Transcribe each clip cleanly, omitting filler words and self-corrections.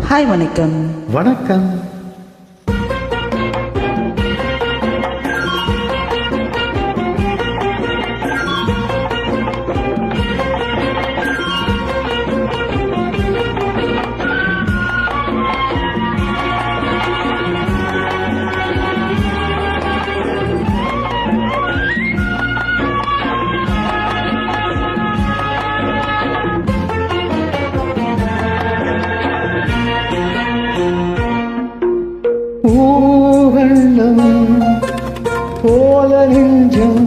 Hi, வணக்கம். வணக்கம். பூவண்ணம் போல நெஞ்சம்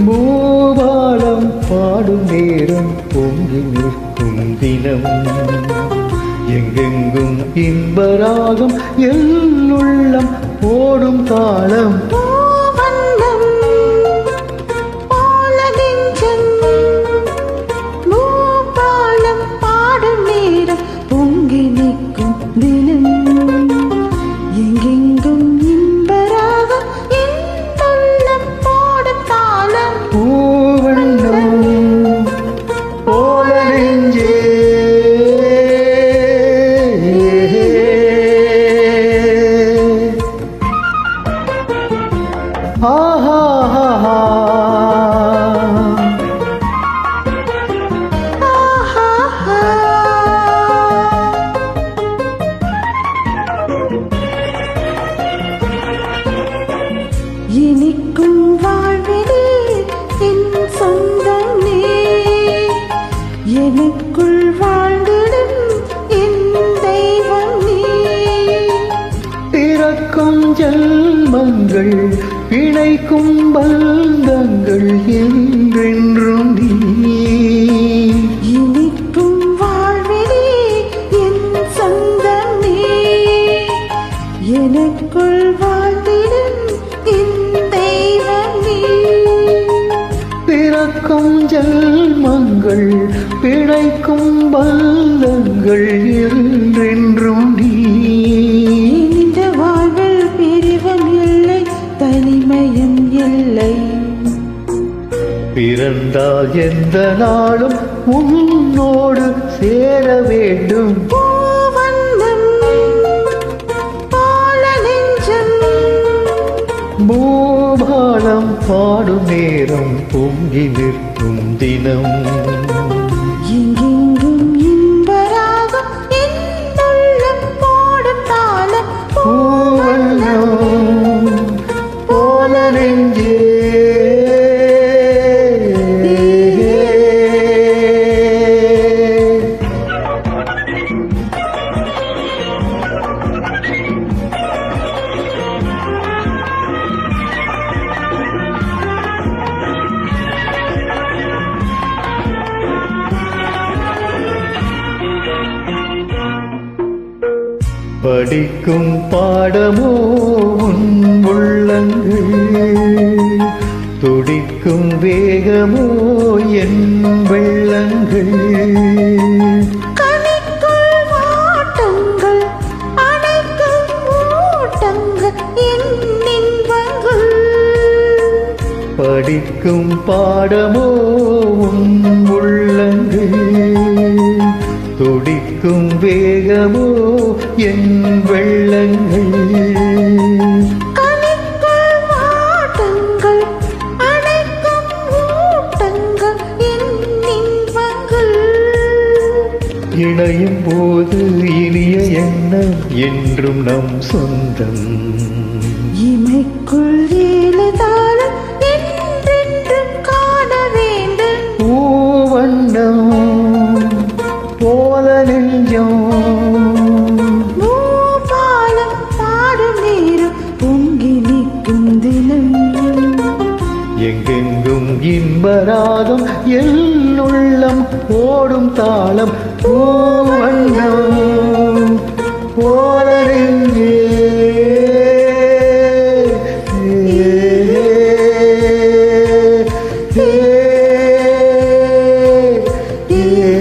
பூபாலம் பாடும் நேரம் பொங்கி நிற்கும் தினம் எங்கெங்கும் இன்பராகம் எல்லுள்ளம் போடும் காலம் இனிக்கும் வாழ்விலே என் சொந்தம் நீ, எனக்குள் வாழ்ந்திடும் என் தெய்வம் நீ. பிறக்கும் ஜென்மங்கள் பிணைக்கும் பந்தங்கள் என்றென்றும் நீ. இனிக்கும் வாழ்விலே என் சொந்தம் நீ, எனக்குள் வாழ்ந்திடும் பிறக்கும் ஜென்மங்கள் பிழைக்கும் பந்தங்கள் என்றென்றும் நீ. இந்த வாழ்வில் பிரிவும் இல்லை, தனிமையும் இல்லை. பிறந்தால் எந்த நாளும் உன்னோடு சேர வேண்டும். பூபாலம் பாடும் நேரம் பொங்கி நிற்கும் தினம் எங்கெங்கும் இன்பராகம் என்னுள்ளம் போடும் தாளம் பூவண்ணம் போல நெஞ்சே. படிக்கும் பாடமோ உன் உள்ளங்கள், துடிக்கும் வேகமோ என் வெள்ளங்கள். படிக்கும் பாடமோ உன் உள்ளங்கள், துடிக்கும் வேகமோ என் வெள்ளங்கள். இணையும் போது இனிய எண்ணம் என்றும் நம் சொந்தம். இமைக்குள் ஏழுதாளம் என்றென்றும் காண வேண்டும். பூவண்ணம் போல நெஞ்சம் பூபாலம் பாடும் நேரம் பொங்கி நிற்கும் தினம் எங்கெங்கும் இன்பராகம் எல்லுள்ளம் போடும் தாளம். பூவண்ணம் போல நெஞ்சே. Yeah.